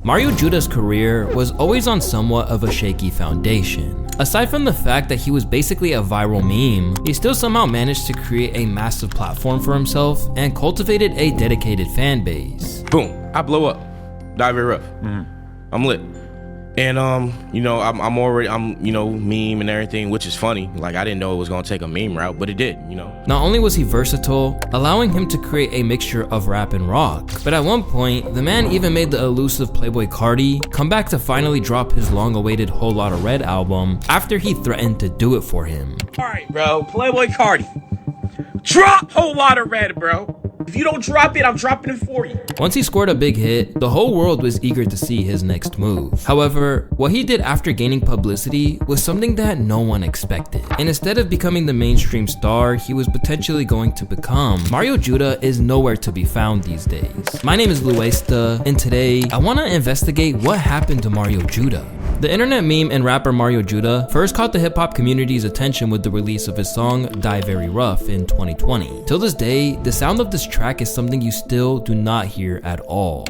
Mario Judah's career was always on somewhat of a shaky foundation. Aside from the fact that he was basically a viral meme, he still somehow managed to create a massive platform for himself and cultivated a dedicated fan base. Boom, I blow up. Die very rough. I'm lit. And you know, I'm you know, meme and everything, which is funny. Like, I didn't know it was gonna take a meme route, but it did, you know. Not only was he versatile, allowing him to create a mixture of rap and rock, but at one point, the man even made the elusive Playboi Carti come back to finally drop his long-awaited Whole Lotta Red album after he threatened to do it for him. Alright, bro, Playboi Carti. Drop Whole Lotta Red, bro. If you don't drop it, I'm dropping it for you. Once he scored a big hit, the whole world was eager to see his next move. However, what he did after gaining publicity was something that no one expected. And instead of becoming the mainstream star he was potentially going to become, Mario Judah is nowhere to be found these days. My name is Louaista, and today I want to investigate what happened to Mario Judah. The internet meme and rapper Mario Judah first caught the hip-hop community's attention with the release of his song Die Very Rough in 2020. Till this day, the sound of this track is something you still do not hear at all.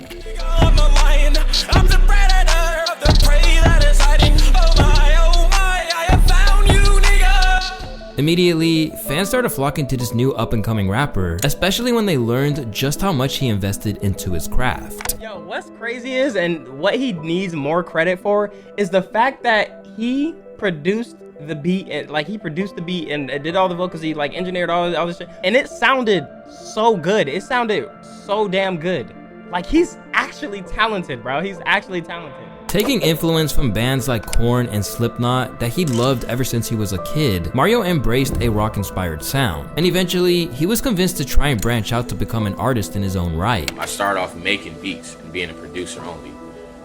Immediately, fans started flocking to this new up-and-coming rapper, especially when they learned just how much he invested into his craft. Yo, what's crazy is, and what he needs more credit for, is the fact that he produced the beat, and like he produced the beat and did all the vocals, he like engineered all this shit, and it sounded so good. It sounded so damn good. Like, he's actually talented, bro. He's actually talented. Taking influence from bands like Korn and Slipknot that he loved ever since he was a kid, Mario embraced a rock-inspired sound, and eventually he was convinced to try and branch out to become an artist in his own right. I started off making beats and being a producer only,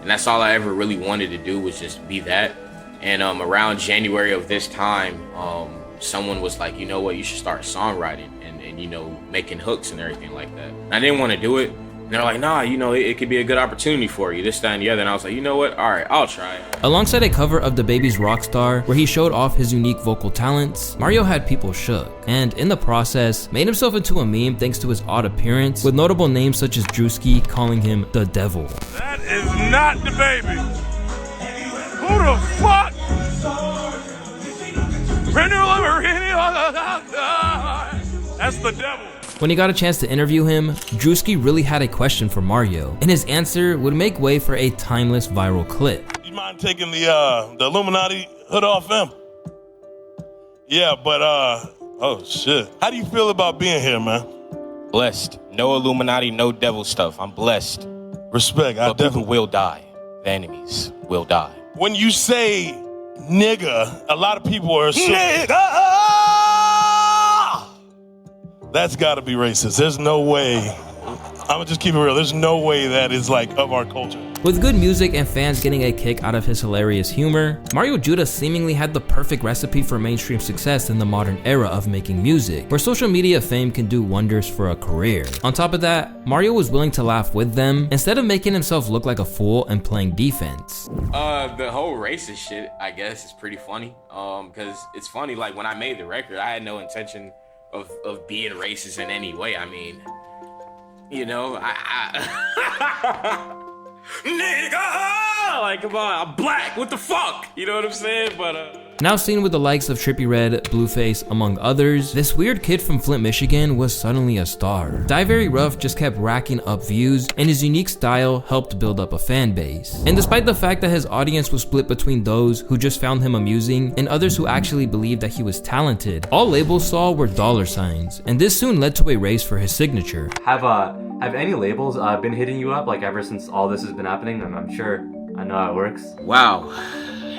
and that's all I ever really wanted to do, was just be that. And around January of this time, someone was like, you know what, you should start songwriting and you know, making hooks and everything like that. And I didn't want to do it. And they're like, nah, you know, it could be a good opportunity for you, this, that, and the other. And I was like, you know what? All right, I'll try it. Alongside a cover of DaBaby's Rockstar, where he showed off his unique vocal talents, Mario had people shook, and in the process, made himself into a meme thanks to his odd appearance, with notable names such as Drewski calling him the devil. That is not DaBaby. Who the fuck? That's the devil. When he got a chance to interview him, Drewski really had a question for Mario, and his answer would make way for a timeless viral clip. You mind taking the Illuminati hood off him? Yeah, but oh shit. How do you feel about being here, man? Blessed. No Illuminati, no devil stuff. I'm blessed. Respect. But people will die. The enemies will die. When you say nigga, a lot of people are assuming nigga! That's gotta be racist. There's no way. I'm gonna just keep it real. There's no way that is like of our culture. With good music and fans getting a kick out of his hilarious humor, Mario Judah seemingly had the perfect recipe for mainstream success in the modern era of making music, where social media fame can do wonders for a career. On top of that, Mario was willing to laugh with them instead of making himself look like a fool and playing defense. The whole racist shit, I guess, is pretty funny. Because it's funny, like when I made the record, I had no intention of being racist in any way. I mean, you know, nigga, like, come on, I'm black, what the fuck? You know what I'm saying? But now seen with the likes of Trippie Redd, Blueface, among others, this weird kid from Flint, Michigan was suddenly a star. Die Very Rough just kept racking up views, and his unique style helped build up a fan base. And despite the fact that his audience was split between those who just found him amusing and others who actually believed that he was talented, all labels saw were dollar signs, and this soon led to a race for his signature. Have any labels been hitting you up, like, ever since all this has been happening? I'm sure I know how it works. Wow,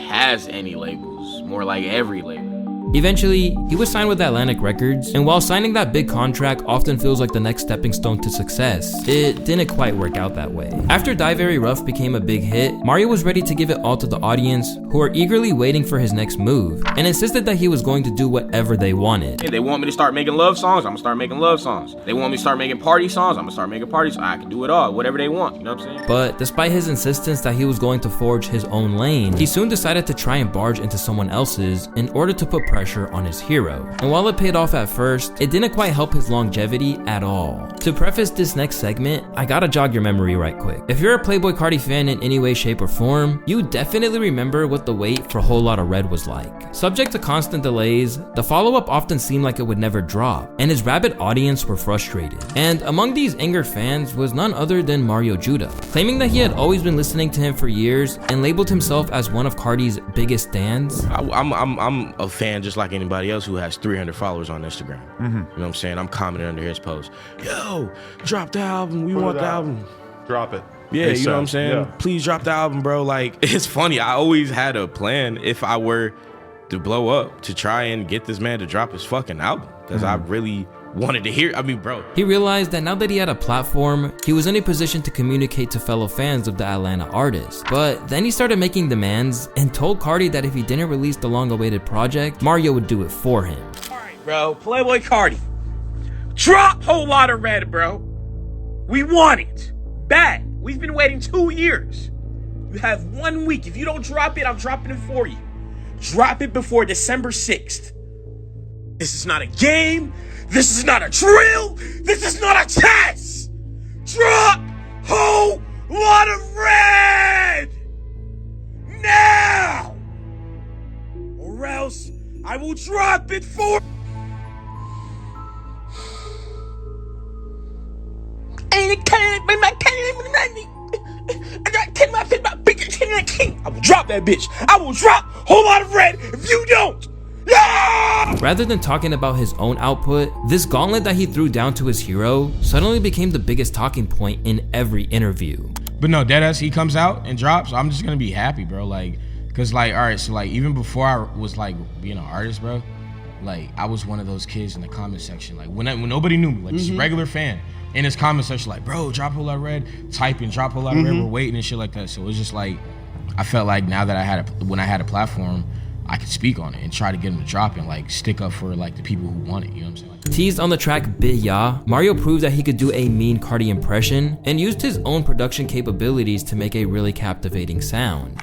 has any labels? More like every label. Eventually, he was signed with Atlantic Records, and while signing that big contract often feels like the next stepping stone to success, it didn't quite work out that way. After Die Very Rough became a big hit, Mario was ready to give it all to the audience, who were eagerly waiting for his next move, and insisted that he was going to do whatever they wanted. Hey, they want me to start making love songs, I'm gonna start making love songs. They want me to start making party songs, I'm gonna start making party songs. I can do it all, whatever they want, you know what I'm saying? But despite his insistence that he was going to forge his own lane, he soon decided to try and barge into someone else's in order to put pressure pressure on his hero. And while it paid off at first, it didn't quite help his longevity at all. To preface this next segment, I gotta jog your memory right quick. If you're a Playboi Carti fan in any way, shape, or form, you definitely remember what the wait for Whole Lotta Red was like. Subject to constant delays, the follow-up often seemed like it would never drop, and his rabid audience were frustrated. And among these angered fans was none other than Mario Judah, claiming that he had always been listening to him for years and labeled himself as one of Carti's biggest stans. I'm a fan just like anybody else who has 300 followers on Instagram. You know what I'm saying? I'm commenting under his post. Yo, drop the album. We want the album. Drop it. Yeah, you know what I'm saying? Yeah. Please drop the album, bro. Like, it's funny. I always had a plan if I were to blow up to try and get this man to drop his fucking album. Because I really wanted to hear. I mean, bro. He realized that now that he had a platform, he was in a position to communicate to fellow fans of the Atlanta artist. But then he started making demands and told Carti that if he didn't release the long-awaited project, Mario would do it for him. All right, bro. Playboi Carti. Drop Whole Lotta Red, bro. We want it. Bad. We've been waiting 2 years. You have 1 week. If you don't drop it, I'm dropping it for you. Drop it before December 6th. This is not a game. This is not a drill. This is not a test. Drop Whole Lotta Red now, or else I will drop it for. I will drop that bitch. I will drop Whole Lotta Red if you don't. Yeah! Rather than talking about his own output, this gauntlet that he threw down to his hero suddenly became the biggest talking point in every interview. But no, deadass, he comes out and drops, I'm just gonna be happy, bro. Like, cause like, all right, so like, even before I was like being an artist, bro, like I was one of those kids in the comment section, like when nobody knew me, like just a regular fan in his comment section, like, bro, drop Whole Lotta Red, typing, drop Whole Lotta Red, we're waiting and shit like that. So it was just like, I felt like now that when I had a platform, I could speak on it and try to get him to drop and like stick up for like the people who want it, you know what I'm saying? Like, Teased on the track Bia, Mario proved that he could do a mean Carti impression and used his own production capabilities to make a really captivating sound.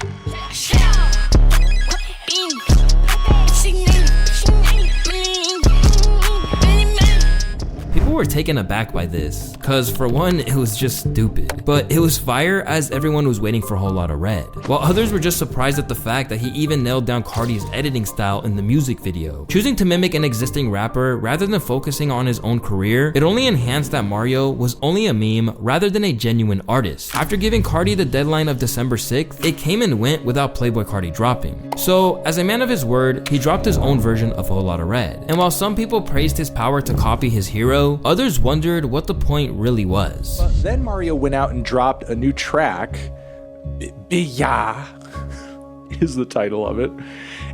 People were taken aback by this, cause for one, it was just stupid, but it was fire as everyone was waiting for Whole Lotta Red, while others were just surprised at the fact that he even nailed down Carti's editing style in the music video. Choosing to mimic an existing rapper rather than focusing on his own career, it only enhanced that Mario was only a meme rather than a genuine artist. After giving Carti the deadline of December 6th, it came and went without Playboi Carti dropping. So, as a man of his word, he dropped his own version of Whole Lotta Red, and while some people praised his power to copy his hero, others wondered what the point really was. Then Mario went out and dropped a new track. Bia is the title of it.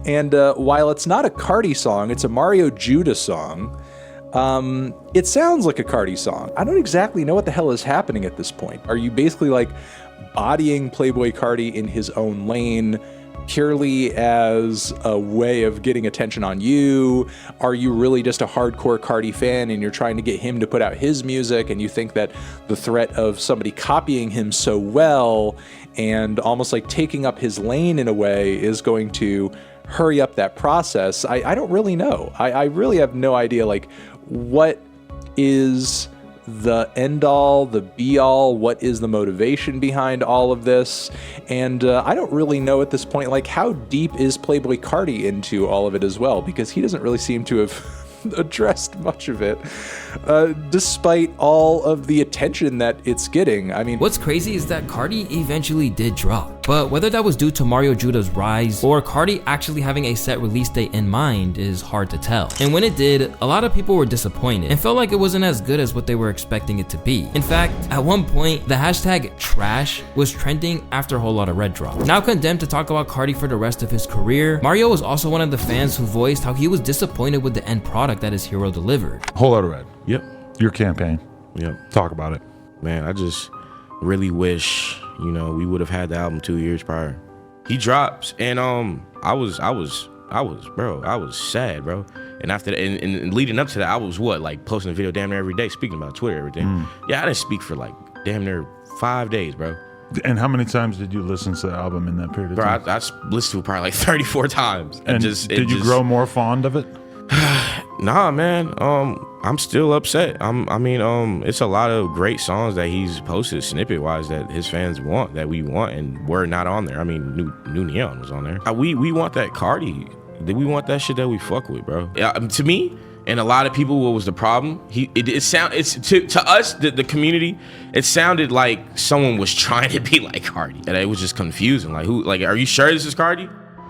And while it's not a Carti song, it's a Mario Judah song. It sounds like a Carti song. I don't exactly know what the hell is happening at this point. Are you basically like bodying Playboi Carti in his own lane purely as a way of getting attention on you? Are you really just a hardcore Carti fan and you're trying to get him to put out his music, and you think that the threat of somebody copying him so well and almost like taking up his lane in a way is going to hurry up that process? I don't really know. I really have no idea like what is the end all, the be all, what is the motivation behind all of this. And I don't really know at this point, like, how deep is Playboi Carti into all of it as well, because he doesn't really seem to have addressed much of it, despite all of the attention that it's getting. I mean, what's crazy is that Carti eventually did drop, but whether that was due to Mario Judah's rise or Carti actually having a set release date in mind is hard to tell. And when it did, a lot of people were disappointed and felt like it wasn't as good as what they were expecting it to be. In fact, at one point, the hashtag trash was trending after Whole Lotta Red dropped. Now condemned to talk about Carti for the rest of his career, Mario was also one of the fans who voiced how he was disappointed with the end product that his hero delivered. Whole Lotta Red. Yep. Your campaign. Yep. Talk about it. Man, I just really wish, you know, we would have had the album 2 years prior. He drops, and I was sad, bro. And after that, and leading up to that, I was like posting a video damn near every day, speaking about Twitter, everything. Yeah, I didn't speak for like damn near 5 days, bro. And how many times did you listen to the album in that period of Bro, time? I listened to it probably like 34 times. And did you grow more fond of it? Nah, man. I'm still upset. It's a lot of great songs that he's posted snippet wise that his fans want, that we want, and we're not on there. I mean, New Neon was on there. We want that Carti. We want that shit that we fuck with, bro. To me, and a lot of people, what was the problem? To us, the community, it sounded like someone was trying to be like Carti, and it was just confusing. Like, are you sure this is Carti?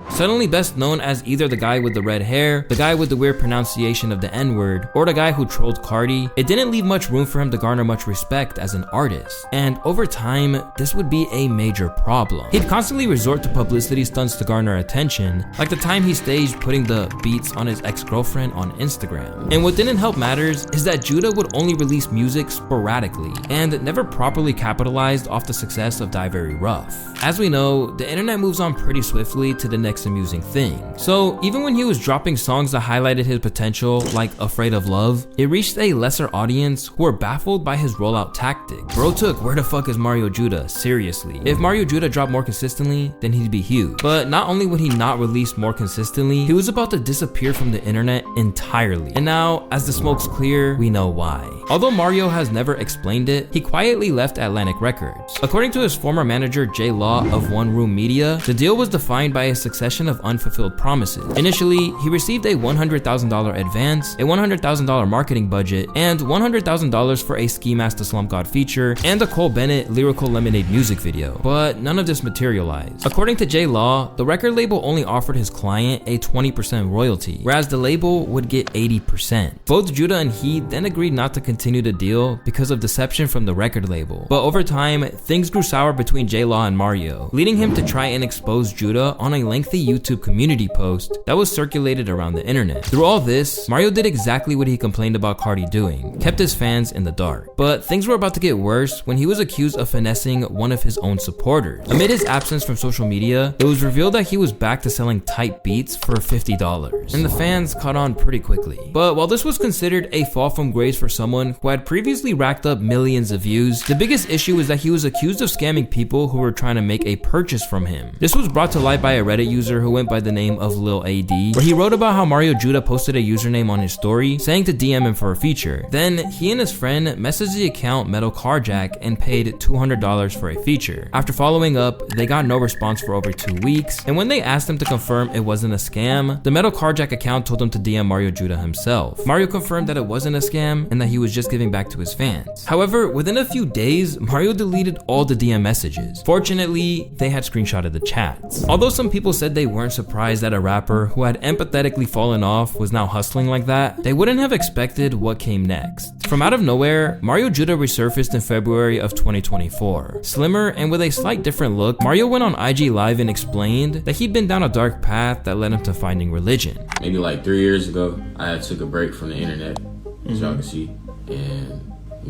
Suddenly best known as either the guy with the red hair, the guy with the weird pronunciation of the N-word, or the guy who trolled Carti, it didn't leave much room for him to garner much respect as an artist. And over time, this would be a major problem. He'd constantly resort to publicity stunts to garner attention, like the time he staged putting the beats on his ex-girlfriend on Instagram. And what didn't help matters is that Judah would only release music sporadically, and never properly capitalized off the success of Die Very Rough. As we know, the internet moves on pretty swiftly to the next amusing thing. So even when he was dropping songs that highlighted his potential, like Afraid of Love, it reached a lesser audience who were baffled by his rollout tactic. Bro took Where the Fuck is Mario Judah seriously. If Mario Judah dropped more consistently, then he'd be huge. But not only would he not release more consistently, he was about to disappear from the internet entirely. And now, as the smoke's clear, we know why. Although Mario has never explained it, he quietly left Atlantic Records. According to his former manager J Law of One Room Media, the deal was defined by a succession of unfulfilled promises. Initially, he received a $100,000 advance, a $100,000 marketing budget, and $100,000 for a Ski Mask Slump God feature and a Cole Bennett Lyrical Lemonade music video. But none of this materialized. According to J Law, the record label only offered his client a 20% royalty, whereas the label would get 80%. Both Judah and he then agreed not to continue the deal because of deception from the record label. But over time, things grew sour between J Law and Mario, leading him to try and expose Judah on a lengthy YouTube community post that was circulated around the internet. Through all this, Mario did exactly what he complained about Carti doing, kept his fans in the dark. But things were about to get worse when he was accused of finessing one of his own supporters. Amid his absence from social media, it was revealed that he was back to selling type beats for $50, and the fans caught on pretty quickly. But while this was considered a fall from grace for someone who had previously racked up millions of views, the biggest issue is that he was accused of scamming people who were trying to make a purchase from him. This was brought to light by a Reddit user who went by the name of Lil AD, where he wrote about how Mario Judah posted a username on his story saying to DM him for a feature. Then he and his friend messaged the account Metal Carjack and paid $200 for a feature. After following up, they got no response for over 2 weeks, and when they asked him to confirm it wasn't a scam, the Metal Carjack account told him to DM Mario Judah himself. Mario confirmed that it wasn't a scam and that he was just giving back to his fans. However, within a few days, Mario deleted all the DM messages. Fortunately, they had screenshotted the chats. Although some people said they weren't surprised that a rapper who had empathetically fallen off was now hustling like that, they wouldn't have expected what came next. From out of nowhere, Mario Judah resurfaced in February of 2024. Slimmer and with a slight different look, Mario went on IG Live and explained that he'd been down a dark path that led him to finding religion. Maybe like 3 years ago, I had took a break from the internet, as y'all can see, and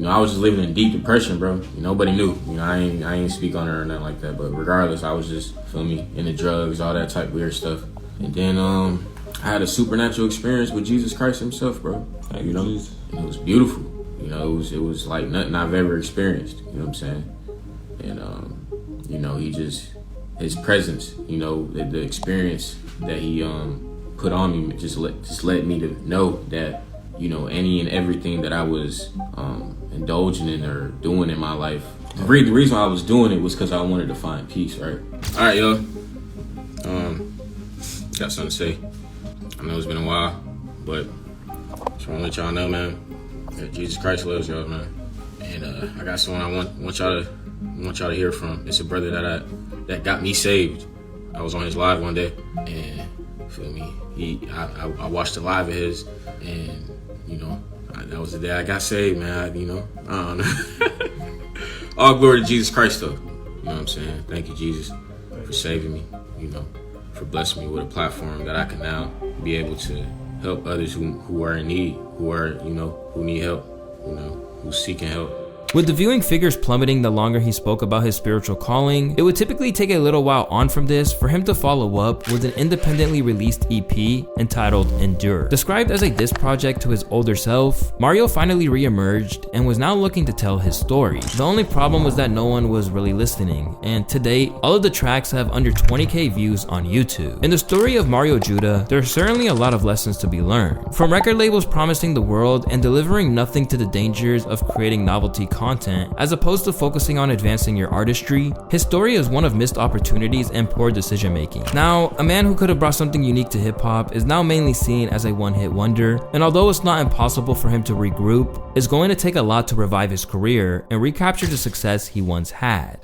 I was just living in deep depression, bro. Nobody knew. I ain't speak on it or nothing like that. But regardless, I was just, feel me, into drugs, all that type of weird stuff. And then I had a supernatural experience with Jesus Christ himself, bro. Like, and it was beautiful. It was like nothing I've ever experienced. You know what I'm saying? And he just, his presence, the experience that he put on me just led me to know that any and everything that I was indulging in or doing in my life, the reason why I was doing it was because I wanted to find peace, right? All right, yo. Got something to say. I know it's been a while, but just want to let y'all know, man, that Jesus Christ loves y'all, man. And I got someone I want y'all to hear from. It's a brother that got me saved. I was on his live one day, and feel me, I watched a live of his, and that was the day I got saved, man. I don't know. All glory to Jesus Christ, though. You know what I'm saying? Thank you, Jesus, for saving me. For blessing me with a platform that I can now be able to help others who are in need, who need help, who's seeking help. With the viewing figures plummeting the longer he spoke about his spiritual calling, it would typically take a little while on from this for him to follow up with an independently released EP entitled Endure. Described as a diss project to his older self, Mario finally re-emerged and was now looking to tell his story. The only problem was that no one was really listening, and to date, all of the tracks have under 20k views on YouTube. In the story of Mario Judah, there's certainly a lot of lessons to be learned. From record labels promising the world and delivering nothing to the dangers of creating novelty content, as opposed to focusing on advancing your artistry, his story is one of missed opportunities and poor decision making. Now, a man who could have brought something unique to hip hop is now mainly seen as a one-hit wonder, and although it's not impossible for him to regroup, it's going to take a lot to revive his career and recapture the success he once had.